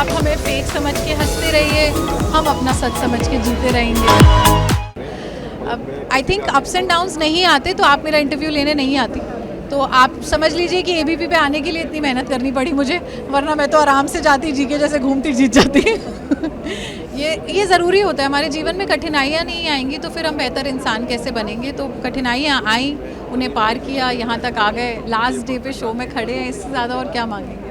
आप हमें फेक समझ के हंसते रहिए, हम अपना सच समझ के जीते रहेंगे। अब I think ups and downs नहीं आते तो आप मेरा इंटरव्यू लेने नहीं आती। तो आप समझ लीजिए कि एबीपी पे आने के लिए इतनी मेहनत करनी पड़ी मुझे, वरना मैं तो आराम से जाती जीके जैसे घूमती जीत जाती। ये ज़रूरी होता है, हमारे जीवन में कठिनाइयाँ नहीं आएंगी तो फिर हम बेहतर इंसान कैसे बनेंगे। तो कठिनाइयाँ आई, उन्हें पार किया, यहाँ तक आ गए, लास्ट डे पे शो में खड़े हैं, इससे ज़्यादा और क्या मांगेंगे।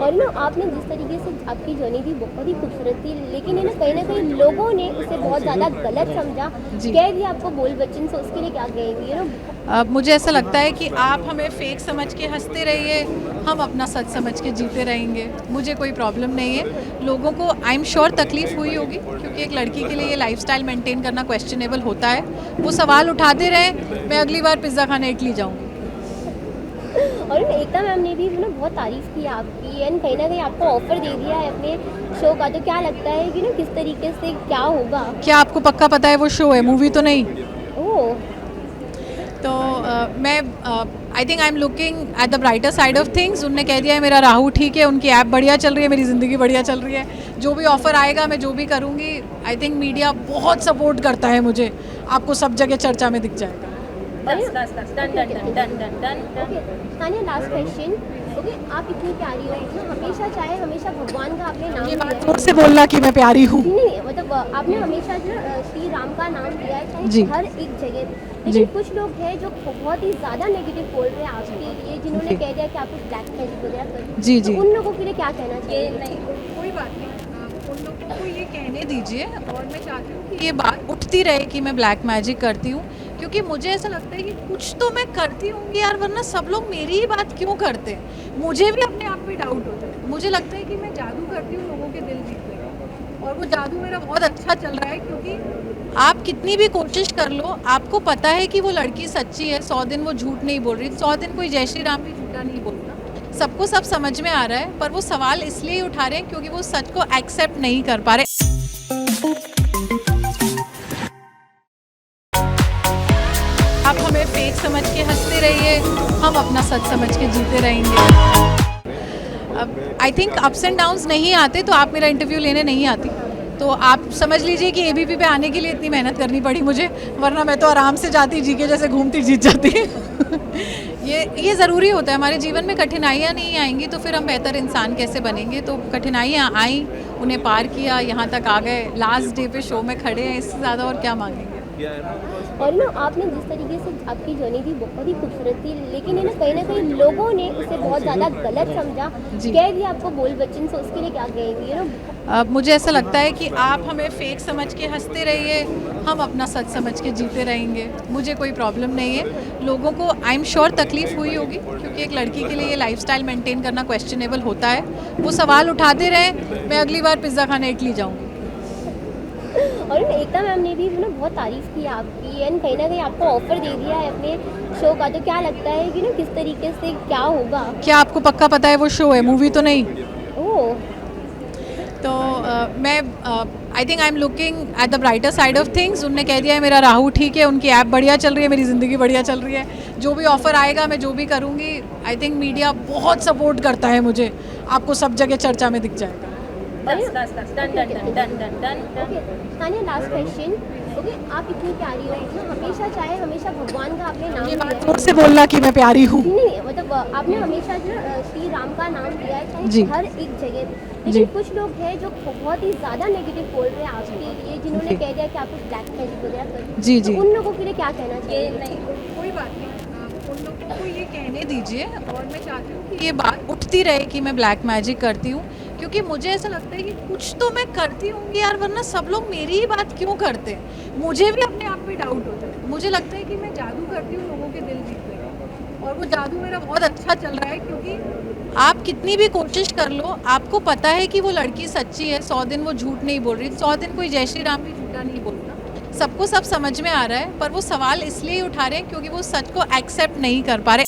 और ना आपने जिस तरीके से आपकी जर्नी थी बहुत ही खूबसूरत थी, लेकिन है ना कहीं लोगों ने उसे बहुत ज़्यादा गलत समझा, कह दिया आपको बोल बच्चन। से उसके लिए क्या कहेंगे? मुझे ऐसा लगता है कि आप हमें फेक समझ के हंसते रहिए, हम अपना सच समझ के जीते रहेंगे। मुझे कोई प्रॉब्लम नहीं है। लोगों को आई एम श्योर तकलीफ़ हुई होगी, क्योंकि एक लड़की के लिए ये लाइफस्टाइल मेंटेन करना क्वेश्चनेबल होता है। वो सवाल उठाते रहे, मैं अगली बार पिज़्ज़ा खाने इटली जाऊँगी। और एकता मैम ने भी ना बहुत तारीफ़ की आपकी, एंड कहीं ना कहीं आपको ऑफर दे दिया है अपने शो का। तो क्या लगता है कि ना किस तरीके से क्या होगा? क्या आपको पक्का पता है वो शो है, मूवी तो नहीं? ओह, तो मैं I think I am looking at the brighter side of things. उनने कह दिया है मेरा राहु ठीक है, उनकी ऐप बढ़िया चल रही है, मेरी ज़िंदगी बढ़िया चल रही है। जो भी ऑफ़र आएगा मैं जो भी करूँगी, आई थिंक मीडिया बहुत सपोर्ट करता है मुझे, आपको सब जगह चर्चा में दिख जाएगा। Tania, last question. ओके, आप इतनी प्यारी हो ना, हमेशा चाहे हमेशा भगवान का आपने नाम ये लिया बात है। जोर से बोलना कि मैं प्यारी हूँ। नहीं, मतलब आपने हमेशा जो श्री राम का नाम लिया है जी। चाहे हर एक जगह। जी। लेकिन कुछ लोग हैं जो बहुत ही ज़्यादा नेगेटिव बोल रहे हैं आपके लिए, जिन्होंने जी। कह दिया कि आप कुछ ब्लैक मैजिक वगैरह कर। जी, तो जी। उन लोगों के लिए क्या कहना चाहिए? कोई बात नहीं, उन लोगों को ये कहने दीजिए। और मैं चाहती हूँ कि ये बात उठती रहे कि मैं ब्लैक मैजिक करती हूँ, क्योंकि मुझे ऐसा लगता है कि कुछ तो मैं करती हूँ यार, वरना सब लोग मेरी ही बात क्यों करते हैं। मुझे भी अपने आप पे डाउट होता है। मुझे लगता है कि मैं जादू करती हूँ लोगों के दिल जीतने का, और वो जादू मेरा बहुत अच्छा चल रहा है। क्योंकि आप कितनी भी कोशिश कर लो, आपको पता है कि वो लड़की सच्ची है, 100 दिन वो झूठ नहीं बोल रही। 100 दिन कोई जय श्री राम भी झूठा नहीं बोलता। सबको सब समझ में आ रहा है, पर वो सवाल इसलिए ही उठा रहे हैं क्योंकि वो सच को एक्सेप्ट नहीं कर पा रहे। आप हमें फेक समझ के हंसते रहिए, हम अपना सच समझ के जीते रहेंगे। अब I think ups and downs नहीं आते तो आप मेरा इंटरव्यू लेने नहीं आती। तो आप समझ लीजिए कि एबीपी पे आने के लिए इतनी मेहनत करनी पड़ी मुझे, वरना मैं तो आराम से जाती जीके जैसे घूमती जीत जाती। ये ज़रूरी होता है, हमारे जीवन में कठिनाइयाँ नहीं आएंगी तो फिर हम बेहतर इंसान कैसे बनेंगे। तो कठिनाइयाँ आई, उन्हें पार किया, यहाँ तक आ गए, लास्ट डे पे शो में खड़े हैं, इससे ज़्यादा और क्या मांगेंगे। और ना आपने जिस तरीके से आपकी जर्नी थी बहुत ही खूबसूरत थी, लेकिन है ना कहीं लोगों ने उसे बहुत ज़्यादा गलत समझा, जी। कह दिया आपको बोल बच्चन। से उसके लिए क्या कहेंगे? मुझे ऐसा लगता है कि आप हमें फेक समझ के हंसते रहिए, हम अपना सच समझ के जीते रहेंगे। मुझे कोई प्रॉब्लम नहीं है। लोगों को आई एम श्योर तकलीफ़ हुई होगी, क्योंकि एक लड़की के लिए ये लाइफस्टाइल मेंटेन करना क्वेश्चनेबल होता है। वो सवाल उठाते रहे, मैं अगली बार पिज़्ज़ा खाने इटली जाऊँगी। और ना एकता मैम ने भी ना बहुत तारीफ़ की आपकी, एंड कहीं ना कहीं आपको ऑफर दे दिया है अपने शो का। तो क्या लगता है कि ना किस तरीके से क्या होगा? क्या आपको पक्का पता है वो शो है, मूवी तो नहीं? ओह, तो मैं I think I am looking at the brighter side of things. उनने कह दिया है मेरा राहु ठीक है, उनकी ऐप बढ़िया चल रही है, मेरी ज़िंदगी बढ़िया चल रही है। जो भी ऑफ़र आएगा मैं जो भी करूँगी, आई थिंक मीडिया बहुत सपोर्ट करता है मुझे, आपको सब जगह चर्चा में दिख जाएगा। Tania, last question. ओके, आप इतनी प्यारी हो ना, हमेशा चाहे हमेशा भगवान का आपने नाम ये लिया बात है। जोर से बोलना कि मैं प्यारी हूँ। नहीं, मतलब आपने हमेशा जो श्री राम का नाम लिया है चाहे जी। हर एक जगह। जी। लेकिन कुछ लोग हैं जो बहुत ही ज़्यादा नेगेटिव बोल रहे हैं आपके लिए, जिन्होंने जी। कह दिया कि आप कुछ ब्लैक मैजिक वगैरह कर। जी, तो जी। उन लोगों के लिए क्या कहना चाहिए? कोई बात नहीं, उन लोगों को ये कहने दीजिए। और मैं चाहती हूँ कि ये बात उठती रहे कि मैं ब्लैक मैजिक करती हूँ, क्योंकि मुझे ऐसा लगता है कि कुछ तो मैं करती हूँ यार, वरना सब लोग मेरी ही बात क्यों करते हैं। मुझे भी अपने आप पे डाउट होता है। मुझे लगता है कि मैं जादू करती हूँ लोगों के दिल जीतने का, और वो जादू मेरा बहुत अच्छा चल रहा है। क्योंकि आप कितनी भी कोशिश कर लो, आपको पता है कि वो लड़की सच्ची है, 100 दिन वो झूठ नहीं बोल रही। 100 दिन कोई जय श्री राम भी झूठा नहीं बोलता। सबको सब समझ में आ रहा है, पर वो सवाल इसलिए ही उठा रहे हैं क्योंकि वो सच को एक्सेप्ट नहीं कर पा रहे।